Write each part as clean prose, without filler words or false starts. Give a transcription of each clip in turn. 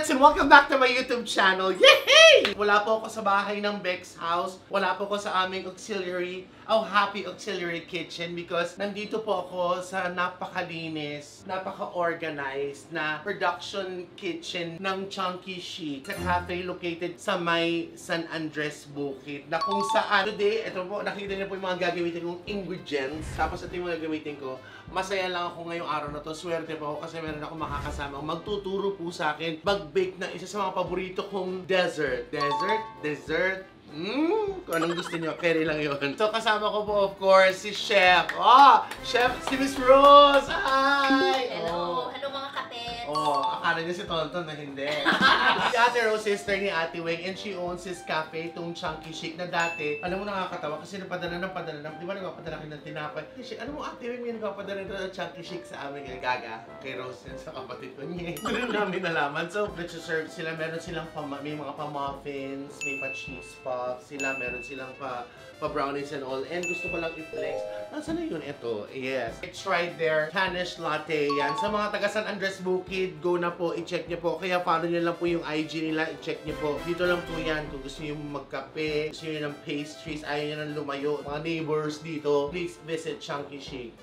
Florets and welcome back to my YouTube channel. Yay! Wala po ako sa bahay ng Beck's house. Wala po ako sa aming auxiliary, happy auxiliary kitchen because nandito po ako sa napakalinis, napaka-organized na production kitchen ng Chunky Chic sa cafe located sa may San Andres Bukid na kung saan today, ito po, nakita niyo po yung mga gagamitin kong ingredients. Tapos ito yung mga gagamitin ko. Masaya lang ako ngayong araw na to. Swerte po ako kasi meron ako makakasama. Magtuturo po sa akin mag-bake ng isa sa mga paborito kong dessert. Dessert. Kung anong gusto niyo, carry lang yun. So kasama ko po of course si Chef. Chef si Miss Rose! Hi! Hello! Hello mga kapets! Akala niya si Tonton na hindi. Si Ate Rose, sister ni Ate Weng, and she owns this cafe, itong Chunky Chic na dati. Alam mo nakakatawa kasi napadala ng di ba nagpapadala kayo ng tinapay? Alam mo Ate Weng, may nagpapadala ng Chunky Chic sa amin Gaga, kay Rose yan sa kapatid ko niya. Doon namin nalaman. So, nag-serve sila, meron silang may mga pa-muffins, may pa-cheese puffs, meron silang pa-brownies and all. And gusto ko lang i-flex. Nasaan na yun? Ito. Yes. I tried their Spanish latte. Yan. Sa mga taga San Andres Bukid, go na po. I-check nyo po. Kaya follow nyo lang po yung IG nila. I-check nyo po. Dito lang po yan. Kung gusto nyo magkape, gusto nyo ng pastries, ayaw nyo nang lumayo. Mga neighbors dito, please visit Chunky Chic.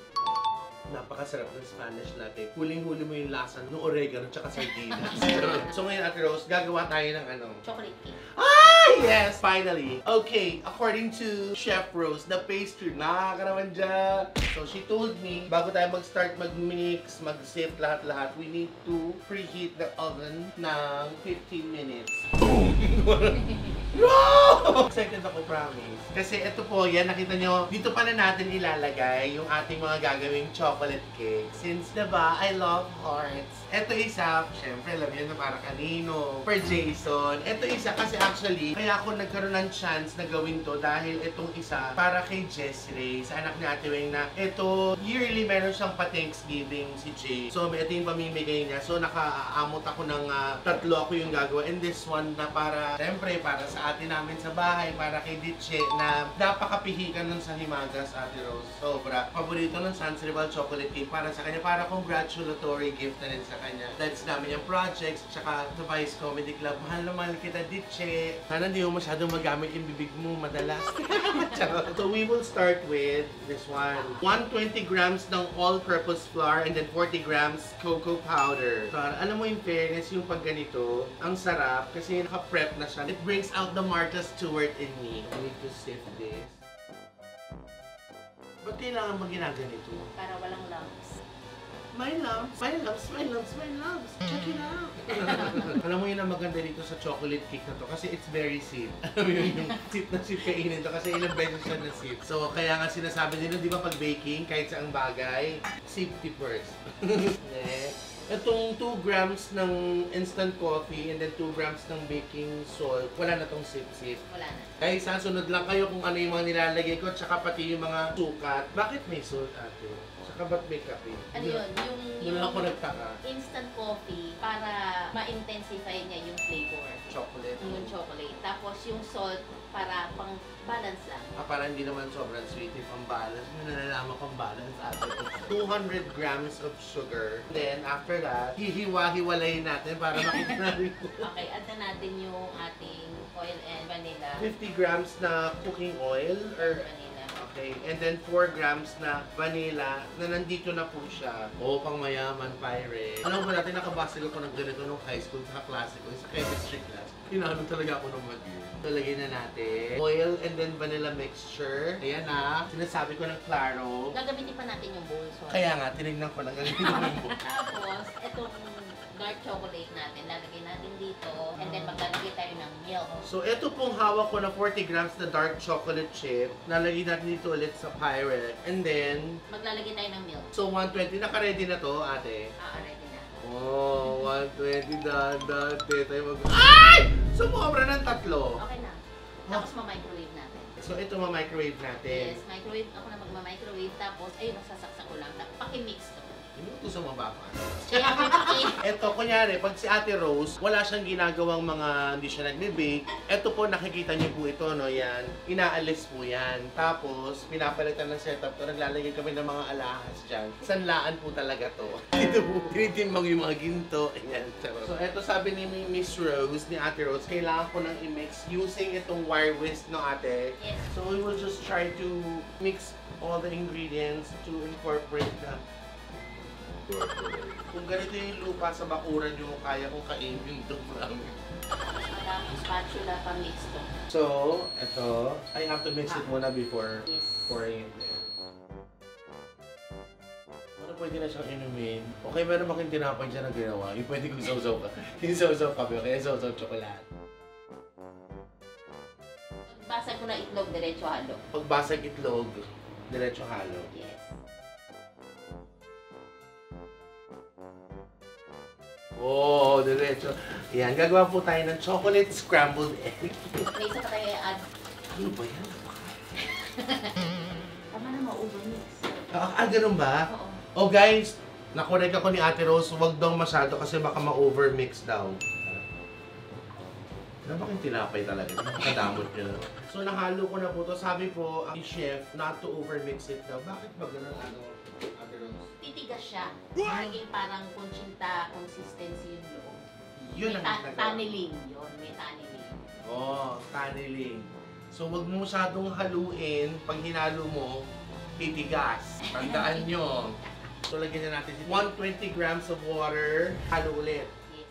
Napakasarap ng Spanish latte. Huling-huli mo yung lasa ng oregano at sardinas. So ngayon, Ate Rose, gagawa tayo ng chocolate cake. Yes! Finally! Okay, according to Chef Rose, the pastry, nakakaraman dyan. So she told me, bago tayo mag-start mag-mix, mag-sift lahat-lahat, we need to preheat the oven ng 15 minutes. No! Excited ako, promise. Kasi ito po, yan, nakita nyo, dito pala natin ilalagay yung ating mga gagawing chocolate cake. Since, diba, I love hearts. Ito isa, syempre, alam yun na para kanino. For Jason. Ito isa kasi actually, kaya ako nagkaroon ng chance na gawin to dahil itong isa para kay Jessray, sa anak ni Ate Weng na ito, yearly meron siyang pa-Thanksgiving si Jay. So, ito yung pamimigay niya. So, nakaamot ako ng tatlo ako yung gagawa. And this one na para, syempre, para sa atin namin sa bahay, para kay Ditche na napakapihikan nun sa Himagas, Ate Rose. Sobra. Paborito ng San Cristobal chocolate cake para sa kanya, para congratulatory gift na rin sa kanya. That's namin yung projects, tsaka sa Vice Comedy Club. Mahal na mahal kita, Ditche. Sana hindi mo masyadong magamit yung bibig mo madalas. So we will start with this one. 120 grams ng all-purpose flour and then 40 grams cocoa powder. So, alam mo yung fairness, yung pag ganito, ang sarap kasi naka-prep na siya. It brings out the Martha Stewart in me. I need to sift this. Ba't kailangan ba ginaganito? Para walang lumps. My loves. Check it out. Alam mo yun ang maganda dito sa chocolate cake na to kasi it's very sweet. Alam mo yun yung sweet na sweet kainin to kasi ilang beses siya na sweet. So kaya nga sinasabi nila, di ba pag baking, kahit saang bagay, safety first. Next. Itong 2 grams ng instant coffee and then 2 grams ng baking salt, wala na tong sip-sip. Wala na. Guys, sunod lang kayo kung ano yung mga nilalagay ko, tsaka pati yung mga sukat. Bakit may salt, ate? Tsaka ba't may kape? Ano yun? Yung ako nagtaka. Instant coffee para ma-intensify niya yung flavor. Chocolate. Yung chocolate. Tapos yung salt para pang balance lang. Para hindi naman sobrang sweet if ang balance. May nalalaman kong balance ate. 200 grams of sugar. Then after that, hihiwa-hiwalayin natin para makita natin. Okay, add na natin yung ating oil and vanilla. 50 grams na cooking oil or Vanilla. okay, and then 4 grams na vanilla na nandito na po siya. Pang mayaman, pirate. Alam mo natin, nakabasag ako ng ganito nung high school sa klase ko, sa chemistry class. Tinalo talaga ako ng mag-year. So, lagyan na natin oil and then vanilla mixture. Ayan na. Sinasabi ko ng klaro. Gagamitin pa natin yung bowl. So. Kaya nga, tinignan ko lang gagamitin ko ng bowl. Tapos, itong dark chocolate natin, lalagay natin dito. And then, maglalagay tayo ng milk. So, ito pong hawak ko na 40 grams na dark chocolate chip. Lalagay natin dito ulit sa Pyrex. And then, maglalagay tayo ng milk. so 120. Naka-ready na to, ate? Ready na. 120 dati tayo Ay! Sumobra ng 3. Okay na. Tapos, ma-microwave natin. So, ito ma-microwave natin. Yes, microwave. Ako na magma-microwave. Tapos, ayun, nasasaksak ko lang. Paki-mix to. Inutusan mo ba ako? Kaya ako naki... Ito, kunyari, pag si Ate Rose, wala siyang ginagawang hindi siya nagbe-bake. Ito po, nakikita niyo po ito, no, yan. Inaalis po yan. Tapos, pinapalitan ng setup to. Naglalagay kami ng mga alahas dyan. Sanlaan po talaga to. Dito po, tinitimbang yung mga ginto. Ayan. So, ito sabi ni Miss Rose, ni Ate Rose, kailangan ko nang i-mix using itong wire whisk, no, ate? Yes. So, we will just try to mix all the ingredients to incorporate the... Kung ganito yung lupa sa bakuran nyo, kaya kong kainin ito, marami. Maraming spatula pa mix to. So, ito, I have to mix it muna before Yes. pouring it there. Ano pwede na siyang inumin? Okay, meron akong tinapay dyan na ginawa. Yung pwede kong sausaw ka. Yung sausaw kape, okay? Sausaw chocolate. Pagbasag ko na itlog, diretso halo. Pagbasag itlog, diretso halo. Yes. Oh, diretso. Yan, gagawa po tayo ng chocolate scrambled egg. May isa pa tayo i-add. Ano ba yan? Tama na, ma-overmix. Ganun ba? Oo. Oh guys, nakorek ako ni Ate Rose, wag daw masyado kasi baka ma-overmix daw. Napakang tinapay talaga, nakakadamot nyo. So nahalo ko na po to. Sabi po, ang chef, not to overmix it daw. Bakit ba ganun Ate Rose? Titigas siya. Magiging parang kunchinta consistency yung loob. Yun May ang ginagawa. tunneling yun. May tunneling. Oh, tunneling. So wag mo masyadong haluin. Pag hinalo mo, titigas. Tandaan nyo. So lagyan na natin 120 grams of water. Halo ulit. Yes.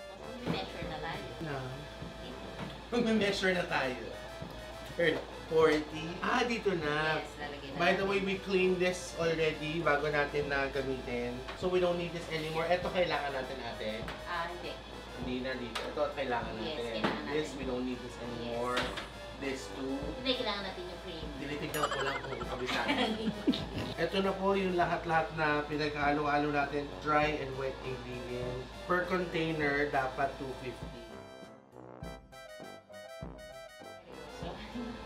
Tapos measure na tayo. Mag-measure na tayo. 40. Dito na. Yes, lalagyan na. By the way, we cleaned this already bago natin na gamitin. So we don't need this anymore. Ito kailangan natin ate. Hindi. Hindi na dito. Ito kailangan Yes, natin. kailangan natin. This, we don't need this anymore. This too. Hindi, kailangan natin yung cream. Tinitignan ko lang kung kabisado. Ito na po yung lahat-lahat na pinaghalo-halo natin. Dry and wet ingredients. Per container, dapat 250.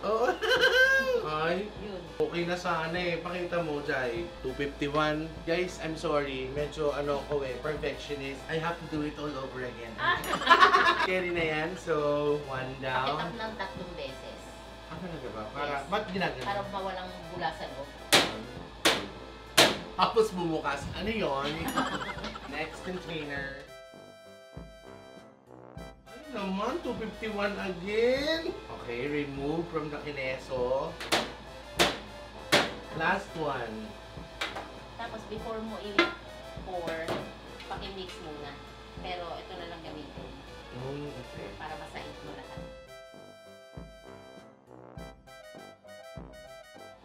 Oh, ay, Yun. okay na sana eh. Pakita mo, Jai. 251. Guys, I'm sorry. Medyo perfectionist. I have to do it all over again. Carry na yan. So, one down. Pakitap ng 3 beses. Talaga ba? Para, Yes. ba't ginagano? Para mawalang bula sa loob. Tapos bumukas. Ano yon? Next container. Ano naman? 251 again? Okay, remove from the kineso. Last one. Tapos before mo i-pour, paki-mix muna. Pero ito na lang gamitin Okay. para masait mo lahat.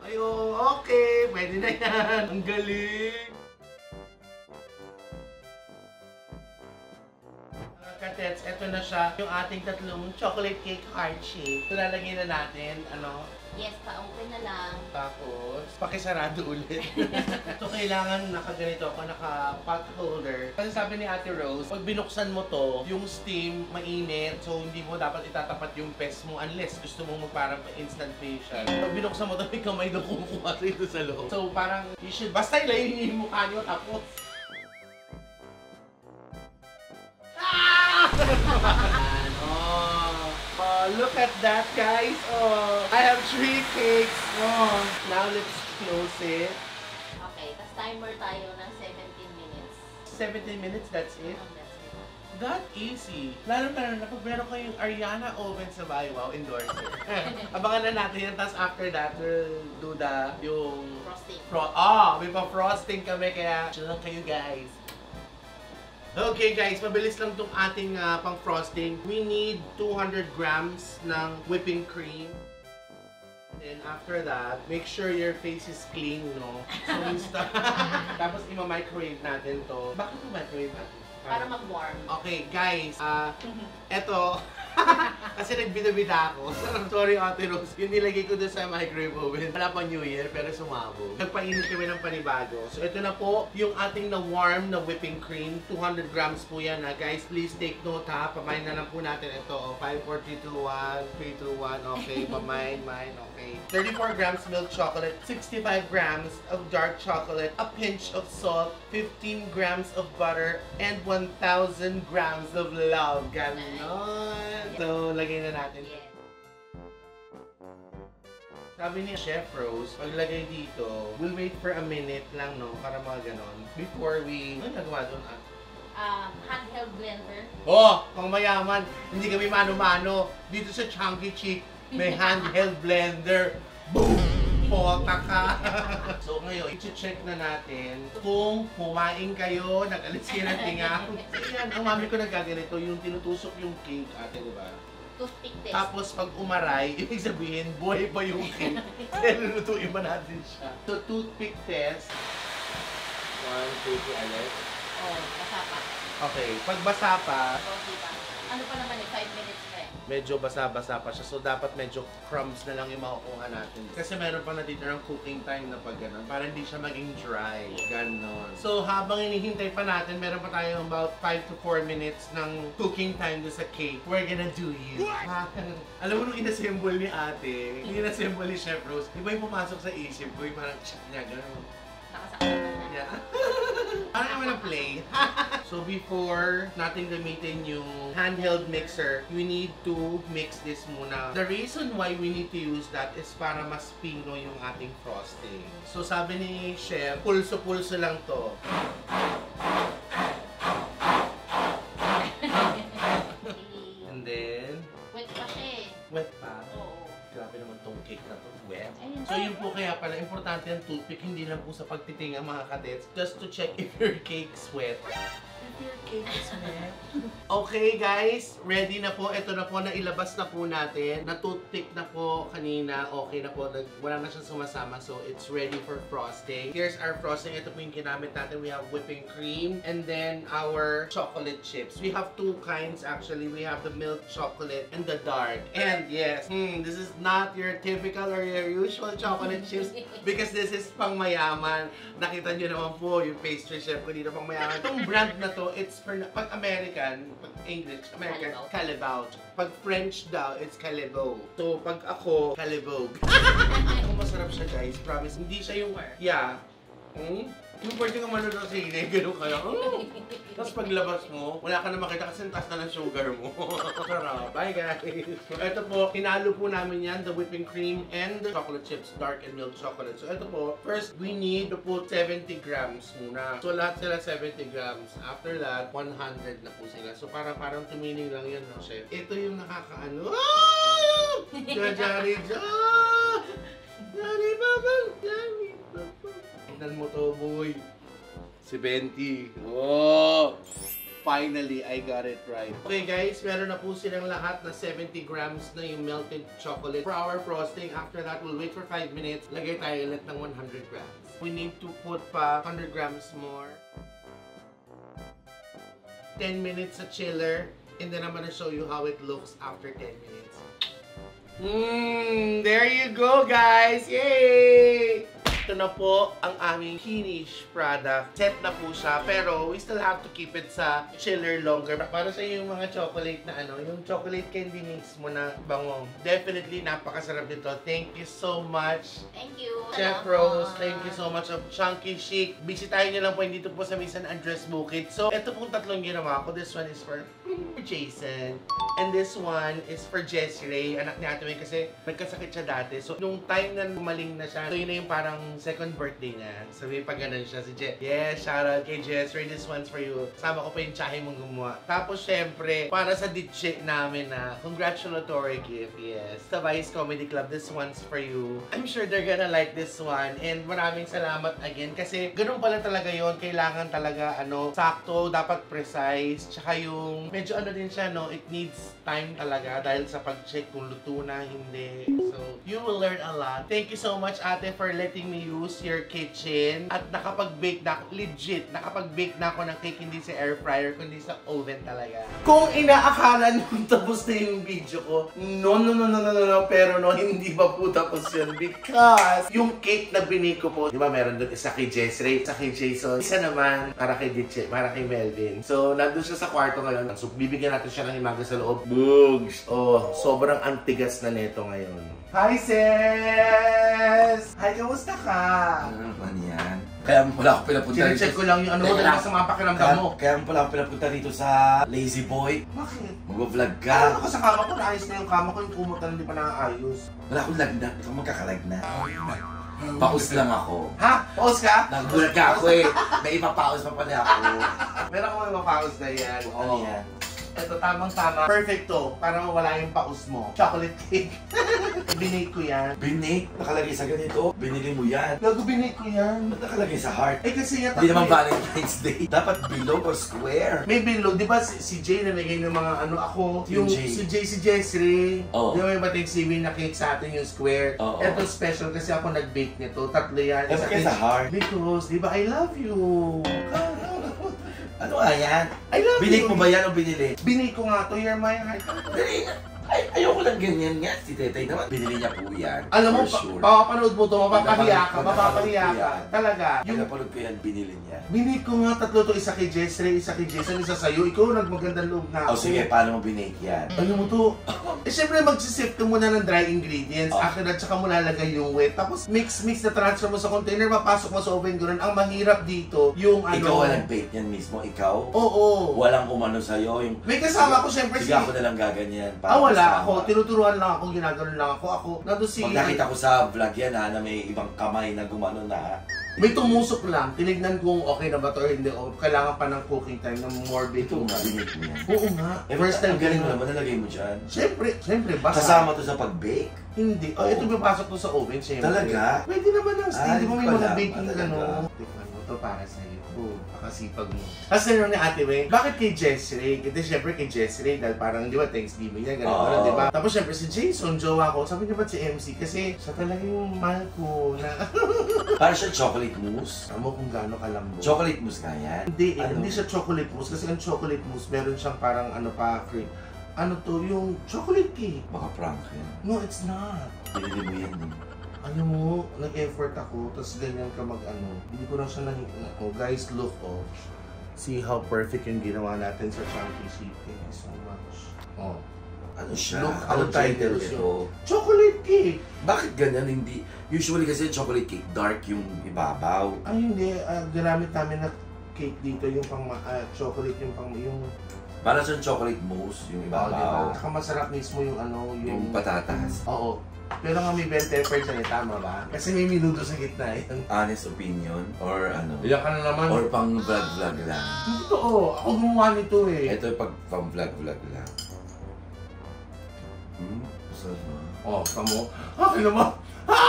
Ayo, okay. Pwede na yan. Ang galing. Katets, eto na siya. Yung ating tatlong chocolate cake heart shape. So, lalagyan na natin, Yes, pa-open na lang. tapos, pakisarado ulit. So, kailangan nakaganito ako, naka-pot holder. Kasi sabi ni Ate Rose, pag binuksan mo to, yung steam mainit, so hindi mo dapat itatapat yung pes mo unless gusto mong magparang instant facial. Pag binuksan mo to, may kamay na kumukuha rito sa loob. So, parang, you should, basta ilayin yung mukha nyo, tapos, look at that, guys. Oh, I have 3 cakes. Oh, now let's close it. Okay, tapos timer tayo ng 17 minutes. 17 minutes, that's it. That's it. That easy. Lalo na pag meron kayong Ariana oven sa bahay, wow, endorser. Abangan na natin yan, tapos after that, we'll do yung Frosting. may pa-frosting kami, kaya chill lang kayo, guys. Okay guys, mabilis lang tong ating pang-frosting. We need 200 grams ng whipping cream. Then after that, make sure your face is clean, no? So, tapos ima-microwave natin to. Bakit ma-microwave natin? Para mag-warm. Okay guys, eto, Kasi nagbida-bida ako. Sorry, Ate Rose. Yung nilagay ko doon sa microwave oven. Wala pa New Year, pero sumabog. Nagpainit kami ng panibago. So, ito na po yung ating na-warm na whipping cream. 200 grams po yan, ha. Guys, please take note, ha. Pamain na lang po natin ito. 5, 4, 3, 2, 1. 3, 2, 1. Okay, pamain, okay. 34 grams milk chocolate, 65 grams of dark chocolate, a pinch of salt, 15 grams of butter, and 1,000 grams of love. Ganon. So, lagay na natin. Sabi ni Chef Rose, paglagay dito, we'll wait for a minute lang, no? Para mga ganon. Before we... Ano nagawa doon, Handheld blender. Oh! Pang mayaman! Hindi kami mano-mano. Dito sa Chunky Chick, may handheld blender. Boom! Pota ka! So ngayon, i-check na natin kung kumain kayo, nag-alis kayo ng tinga. Yan, ang mami ko nagaganito, yung tinutusok yung cake, ate, di ba? Toothpick test. Tapos pag umaray, ibig sabihin, buhay pa yung cake. Kaya lulutuin ba natin siya? So, toothpick test. 1, 2, 3, alis. Oh, basa pa. Okay, pag basa pa, Oh, diba? Ano pa naman 5 minutes pa medyo basa-basa pa siya. So, dapat medyo crumbs na lang yung makukuha natin. Kasi meron pa natitirang cooking time na pag gano'n. Para hindi siya maging dry. Ganon. So, habang hinihintay pa natin, meron pa tayong about 5 to 4 minutes ng cooking time doon sa cake. We're gonna do it. Alam mo nung inassemble ni ate, yung inassemble ni Chef Rose, iba yung pumasok sa isip ko, yung parang shit niya, gano'n. Nakasaktan na. Yeah. Parang naman ang play. So before natin gamitin yung handheld mixer, we need to mix this muna. The reason why we need to use that is para mas pino yung ating frosting. So sabi ni Chef, pulso-pulso lang to. And then, Wet pa siya eh. wet pa. Oo. Grabe naman tong cake na to. Wet. Ayun. So yun po kaya pala, importante ang toothpick, hindi lang po sa pagtitinga mga kadets, just to check if your cake's wet. If your cake is wet. Okay guys, ready na po. Ito na po, nailabas na po natin. Na-toothpick na po kanina. Okay na po, wala na siyang sumasama. So it's ready for frosting. Here's our frosting. Ito po yung ginamit natin. We have whipping cream and then our chocolate chips. We have two kinds actually. We have the milk chocolate and the dark. And yes, this is not your typical or your usual chocolate chips because this is pang mayaman. Nakita nyo naman po yung pastry chef ko dito pang mayaman. Itong brand na to, it's for, pag American, pag English, American, Callebaut. Pag French daw, it's Callebaut. So, pag ako, Callebaut. Kung masarap siya guys, promise. Hindi siya yung, yeah. Yung pwede kang manood sa sine, gano'n kaya. Tapos paglabas mo, wala ka na makita kasi ang taas na ng sugar mo. Sarap. Bye guys! So ito po, hinalo po namin yan, the whipping cream and the chocolate chips, dark and milk chocolate. So ito po, first we need to put 70 grams muna. So lahat sila 70 grams. After that, 100 na po sila. So parang tumining lang yan, no, chef? Ito yung nakakaano. Ah! Jari! Jari babang! Jari babang! Tignan mo to, boy. 70. Oh! Finally, I got it right. Okay guys, meron na po silang lahat na 70 grams na yung melted chocolate for our frosting. After that, we'll wait for 5 minutes. Lagay tayo ulit ng 100 grams. We need to put pa 100 grams more. 10 minutes sa chiller. And then I'm gonna show you how it looks after 10 minutes. There you go guys! Yay! Ito na po ang aming finished product. Set na po siya, pero we still have to keep it sa chiller longer. Para sa yung mga chocolate na yung chocolate candy mix mo na bango. Definitely, napakasarap nito. Thank you so much. Thank you. Chef Rose, thank you so much of Chunky Chic. Bisitahin nyo lang po dito po sa Misan Andres Bukid. So, ito pong tatlong ginawa ko. This one is for Jason. And this one is for Jessie Ray. Anak ni Ate May kasi nagkasakit siya dati. So, nung time na gumaling na siya, so yun na yung parang second birthday niya. Sabi pa ganun siya si Jess. Yes, shoutout kay Jess Ray. This one's for you. Sama ko pa yung tsahe mong gumawa. Tapos, syempre, para sa ditche namin na congratulatory gift. Yes. Sa Vice Comedy Club, this one's for you. I'm sure they're gonna like this one. And maraming salamat again. Kasi ganun pala talaga yon. Kailangan talaga, sakto, dapat precise. Tsaka yung, medyo din siya, it needs time talaga dahil sa pag-check kung luto na, hindi. So, you will learn a lot. Thank you so much, ate, for letting me use your kitchen at nakapag-bake na ako, legit, nakapag-bake na ako ng cake hindi sa air fryer, kundi sa oven talaga. Kung inaakala nyo tapos na yung video ko, no, pero no, hindi pa po tapos yun because yung cake na binake ko po, di ba meron doon isa kay Jessray, isa kay Jason, isa naman para kay Ditche, para kay Melvin. So, nandun siya sa kwarto ngayon. So, bibigyan natin siya ng himagas sa loob. Bugs! Oh, sobrang antigas na neto ngayon. Hi, sis! Hi, kamusta ka? Ano naman yan? Kaya wala ako pinapunta rito. Sinecheck ko lang yung ano mo, dahil sa mga pakiramdam mo. Kaya wala ako pinapunta rito sa Lazy Boy. Bakit? Mag-vlog Ano ka. ka sa kama ko? Naayos na yung kama ko, yung kumot na hindi pa nakaayos. Wala akong lagnat. Ikaw magkakalagna. Paus lang ako. Ha? Pause ka? Nagulat ka ako eh. May ipapaus pa pala ako. Meron ko may mapause na yan. Ano yan? Ito, tamang-tama. Perfecto. Para mawala yung paus mo. Chocolate cake. Binake ko yan. Binake? Nakalagay sa ganito? Binili mo yan? Gago, binake ko yan. Ba't nakalagay sa heart? Eh kasi yan. Hindi naman Valentine's Day. Dapat below or square. May below. Di ba si Jay nalagay ng mga ano ako? Yung Jay. Si Jay, si Jessray. Oo. Di ba may Thanksgiving na cake sa atin yung square? Oo. Ito special kasi ako nag-bake nito. Tatlo yan. Dapat kayo sa heart. Because, di ba, I love you. Ano nga yan? I love Binake you. mo ba yan o binili? Binake ko nga to, you're my heart. Dali nga. Ay, ayoko lang ganyan nga. Si Tetay naman, binili niya po yan. Alam mo, For sure. papapanood mo to, mapapahiya ka, Magpapanood mapapahiya ko ka. yan. Talaga. Yung napanood ko yan, binili niya. Binake ko nga tatlo to, isa kay Jessray, isa kay Jason, isa sa'yo. Ikaw nagmagandang loob na ako. O sige, paano mo binake yan? Ano mo to? Eh syempre magsisip ka muna ng dry ingredients. Oh. After that, saka mo lalagay yung wet. Tapos mix na transfer mo sa container, mapasok mo sa oven gano'n. Ang mahirap dito, yung ano... Ikaw ang nag-bake yan mismo, ikaw? Oo. Walang umano sa'yo, yung... May kasama ko syempre Sige, ako na lang gaganyan. Wala kasama. ako. Tinuturuan lang ako, ginagano lang ako. Nandun si... Pag nakita ko sa vlog yan ha, na may ibang kamay na gumano na ha. May tumusok lang. Tinignan kung okay na ba to or hindi. O kailangan pa ng cooking time ng more Ito baking. nga, binake mo yan. Oo nga. First time Ang galing mo ko. naman, nalagay mo dyan. Siyempre, basta. Kasama to sa pag-bake? Hindi. Oh, ito papasok to sa oven, siyempre. Talaga? Pwede naman ng steam. Di ba may Hindi ko mga alam. baking Talaga. ano? Tikman mo to para sa'yo. Pakasipag mo. Tapos tanong ni Ate Weng, bakit kay Jessray? Kasi syempre kay Jessray, dahil parang, di ba, Thanksgiving niya, gano'n, di ba? Tapos syempre si Jason, jowa ko, sabi niya ba si MC? Kasi siya talaga yung mahal ko na... Para siya chocolate mousse. Alam mo kung gaano kalambot. Chocolate mousse nga yan? Hindi, Ano? hindi siya chocolate mousse. Kasi ang chocolate mousse, meron siyang parang ano pa, cream. Ano to, yung chocolate cake. Baka prank yan. No, it's not. Binili mo yan eh. Ano mo, nag-effort ako, tapos ganyan ka mag-ano. Hindi ko na siya oh, guys, look, oh. See how perfect yung ginawa natin sa Chunky Sheet. Thank you so much. Oh. Ano siya? Look how Ano title generous ito? Chocolate cake! Bakit ganyan? Hindi. Usually kasi chocolate cake, dark yung ibabaw. Ay, hindi. Ginamit namin na cake dito, yung pang chocolate, yung pang, yung... Para siyang chocolate mousse yung Oh, diba? ibabaw. Tsaka masarap mismo yung ano, Yung patatas. Oo. Pero nga may bell pepper dyan, tama ba? Kasi may minuto sa gitna yan. Honest opinion or ano? Iyak ka na naman. Or pang vlog-vlog lang. Totoo, ako gumawa nito eh. Ito pag pang vlog-vlog lang. Masarap na. Oh, tamo. Akin naman. Ha!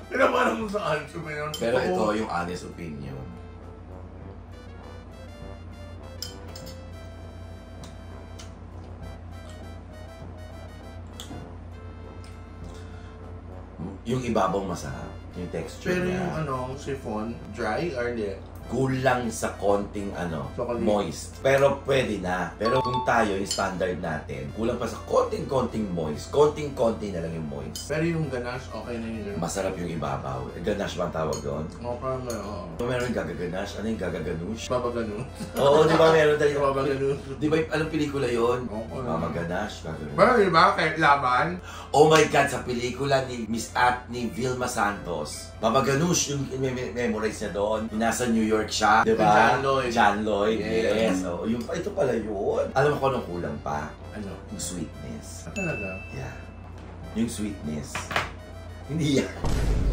Pinamarang mo sa answer mo yun. Pero ito Totoo. yung honest opinion. Yung ibabaw masarap. Yung texture Pero niya. yung ano, chiffon, dry or hindi? Kulang sa konting Chocolate. moist. Pero pwede na. Pero kung tayo, yung standard natin, kulang pa sa konting moist. Konting-konti na lang yung moist. Pero yung ganache, okay na yung ganache. Masarap yung ibabaw. Ganache ba ang tawag doon? Okay na, oo. Meron yung gagaganache. Ano yung gagaganush? Baba ganun. Oo, di ba meron tayo? Baba ganun. Di ba anong pelikula yun? Oo. Mama Ganache, gagaganush. Pero di ba, kahit laban, Oh my God, sa pelikula ni Miss ni Vilma Santos. Mama Ganush, yung memorize niya doon. Yung nasa New York siya, di ba? John Lloyd. John Lloyd, Yes. yes. Oh, yung, ito pala yun. Alam mo kung anong kulang pa? ano? Yung sweetness. Talaga? Yeah. Yung sweetness. Hindi yan.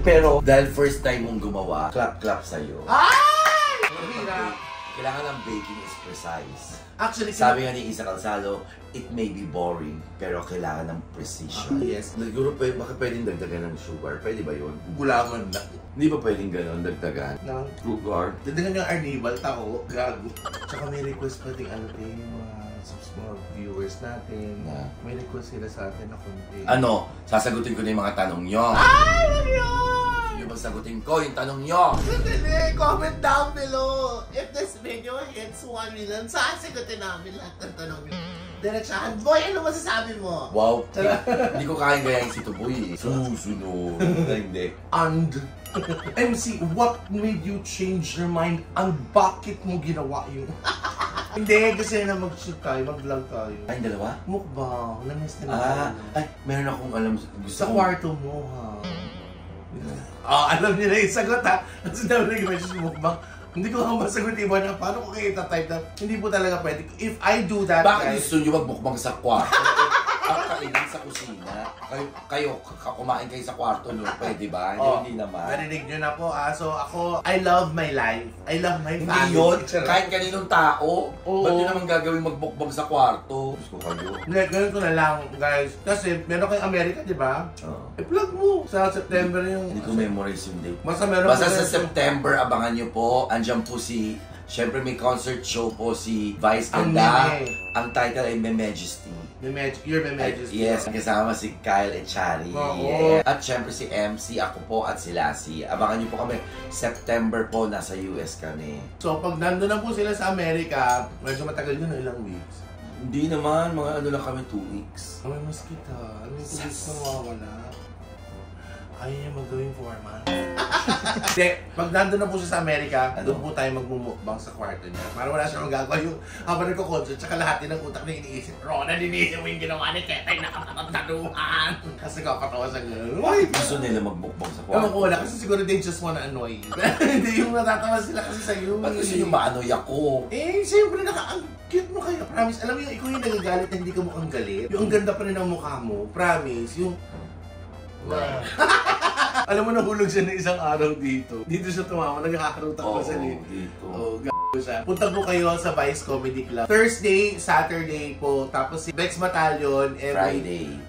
Pero dahil first time mong gumawa, clap sa'yo. Ay! Mahirap. Kailangan ng baking is precise. Actually, Sabi nga ni Isa Calzado, it may be boring, pero kailangan ng precision. yes. Siguro baka pwedeng dagdagan ng sugar. Pwede ba yun? Gulaman lang. Hindi ba pwedeng gano'n dagdagan? Nang Sugar? dagdagan yung arnibal, tao, gago. Tsaka may request pa din ano din, mga viewers natin. Na? May request sila sa atin na konti. Ano? Sasagutin ko na yung mga tanong nyo. Ay, yun! Yung ba naman sagutin ko yung tanong nyo. Sandali, comment down below. If this video hits 1 million, sasagutin namin lahat ng tanong niyo. Diretsahan, boy, ano masasabi mo? Wow, hindi ko kaya gayahin si Tuboy. Susunod. Hindi. And, MC, what made you change your mind? And bakit mo ginawa yun? Hindi, kasi na mag-shoot tayo, mag-vlog tayo. Ay, dalawa? Mukbang, namiss na Ay, meron akong alam. Gusto sa ko. kwarto mo, ha? Alam niyo na yung sagot, ha? Kasi daw nag-message mukbang. Hindi ko nga masagot iba na paano ko kayo type na hindi po talaga pwede. If I do that, Bakit guys, gusto nyo magbukbang sa kwarto? Ang kainin sa kusina. Kayo kumain kayo sa kwarto nyo, pwede ba? Hindi naman. narinig nyo na po, So ako, I love my life. I love my Hindi family. yun. Kahit kaninong tao. Oo. Ba't yun naman gagawin magbukbang sa kwarto? Gusto kayo. Hindi, ganun ko na lang, guys. Kasi meron kayong Amerika, di ba? Oo. I-plug mo. Sa September yung... Hindi ko memorize yung date. Basta meron Basta ko sa September, abangan nyo po. Andyan po si... Siyempre may concert show po si Vice Ang Ganda. Meme. Ang title ay Majesty. You're my majesty. Yes, kasama si Kyle Echari. Oo. Yeah. At syempre si MC, ako po at si Lassie. Abangan niyo po kami. September po, nasa US kami. So pag nandun na po sila sa Amerika, medyo matagal yun, ilang weeks. Hindi naman, mga ano lang kami, 2 weeks. May mas kita. Ano yung 2 weeks na mawawala? Ayaw niya magawing 4 months. Hindi, pag nandun na po siya sa Amerika, doon po tayo magmumukbang sa kwarto niya. Para wala siya magagawa yung habang nagko-concert, tsaka lahat din ng utak na iniisip. Ronald, iniisip mo yung ginawa ni Tetay na kapataluhan. Kasi kapatawa sa gano'n. Why? Gusto nila magbukbang sa Ewan kwarto. ko wala, kasi siguro they just wanna annoy you. Hindi yung natatawa sila kasi sa'yo. Ba't gusto nyo maanoy ako? Eh, siyempre ang cute mo kaya. Promise, alam mo yung ikaw yung nagagalit na hindi ka mukhang galit. Yung ang ganda pa rin ang mukha mo. Promise, yung... Alam mo, nahulog siya ng isang araw dito. Dito siya tumama, nagkakarutak pa sa dito. Oh, siya. Punta po kayo sa Vice Comedy Club. Thursday, Saturday po. Tapos si Bex Battalion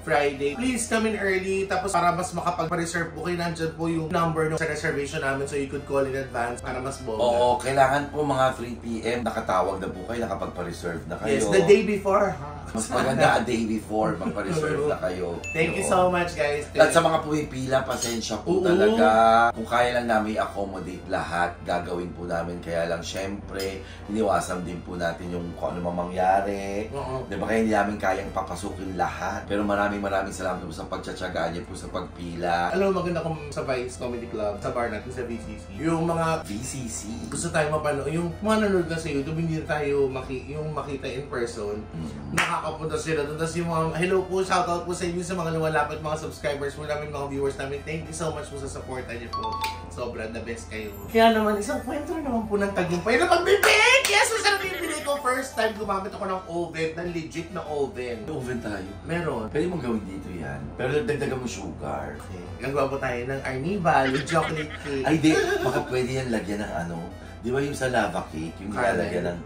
Friday. Please come in early. Tapos para mas makapag-reserve po kayo, nandyan po yung number sa reservation namin. So you could call in advance para mas bongga. Oo, kailangan po mga 3 p.m. nakatawag na po kayo, nakapagpa-reserve na kayo. Yes, the day before. Mas maganda a day before, magpa-reserve na kayo. Thank you so much, guys. At sa mga pumipila, pasensya po talaga. Kung kaya lang namin i-accommodate lahat, gagawin po namin. Kaya lang, syempre, iniwasan din po natin yung kung ano mang mangyari. Di ba kaya hindi namin kayang papasukin lahat. Pero maraming salamat po sa pagtsatsagaan niyo po sa pagpila. Alam mo, maganda kung sa Vice Comedy Club, sa bar natin sa VCC. Yung mga VCC. gusto tayo mapanood, yung mga nanonood na sa YouTube, hindi tayo makita in person. Nakakapunta sila doon. Tapos yung mga, hello po, shoutout po sa inyo sa mga lumalapit, mga subscribers mo namin, mga viewers namin. Thank you so much po sa supportan niyo po. Sobrang the best kayo. Kaya naman, isang kwento rin naman po ng tagumpay na pagbibig! Yes! So, sarap yung binili ko. First time gumamit ako ng oven, ng legit na oven. May oven tayo. Meron. Pwede mong gawin dito yan. Pero dagdagan mo sugar. Okay. Gagawa po tayo ng Arnival, yung chocolate cake. Ay, di. Baka pwede yan lagyan ng ano. Di ba yung sa lava cake, yung nilalagyan ng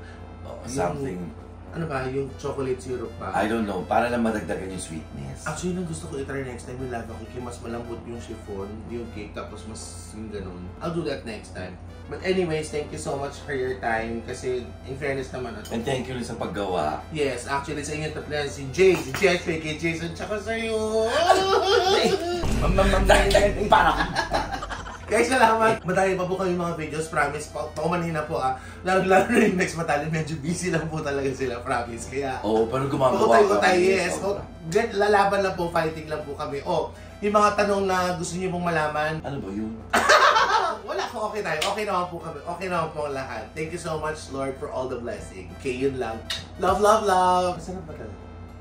something. Ano ba, yung chocolate syrup pa? I don't know. Para lang madagdagan yung sweetness. Actually, nang gusto ko i-try next time yung lava cake, yung mas malambot yung chiffon, yung cake, tapos mas yung ganun. I'll do that next time. But anyways, thank you so much for your time kasi in fairness naman ako. And thank you rin sa paggawa. Yes, actually sa inyo tatlo yan, si Jay, si Jeffrey, kay Jason, tsaka sa'yo. Parang Guys, salamat! Madami pa po kami mga videos, promise. Paumanhin na po Lalo na yung next battalion, medyo busy lang po talaga sila, promise. Kaya, pero gumagawa utay, yes. Lalaban lang po, fighting lang po kami. Yung mga tanong na gusto niyo pong malaman. Ano ba yun? Wala ko, okay tayo. Okay naman po kami. Okay naman po ang lahat. Thank you so much, Lord, for all the blessing. Okay, yun lang. Love, love, love! Masarap ba talaga?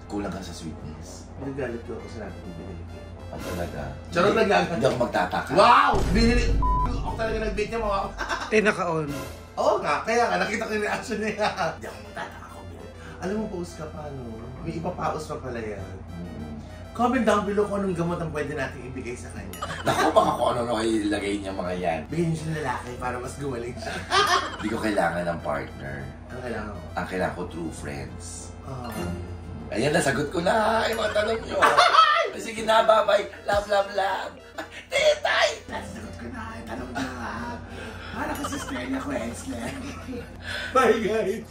Kulang ka sa sweetness. Nagalit ko kasi natin yung binili ko. Ang talaga. Charot lang lang. Hindi ako magtataka. Wow! Binili! Ako talaga nag-bake niya mga... naka-on. Oo nga, kaya nga, nakita ko yung reaction niya. Hindi ako magtataka ko. Alam mo, post ka pa, no? May ipapaos pa pala yan. Comment down below kung anong gamot ang pwede natin ibigay sa kanya. Naku, baka kung ano na ilagay niya mga yan. Bigyan niyo siya ng lalaki para mas gumaling siya. Hindi ko kailangan ng partner. Ano kailangan mo? Ang kailangan ko, true friends. Ayan, nasagot ko na yung mga tanong nyo. Sige na, bye-bye. Love, love, love. Tetay! nasagot ko na. Tanong na. Para kasi sister niya ko, Bye guys!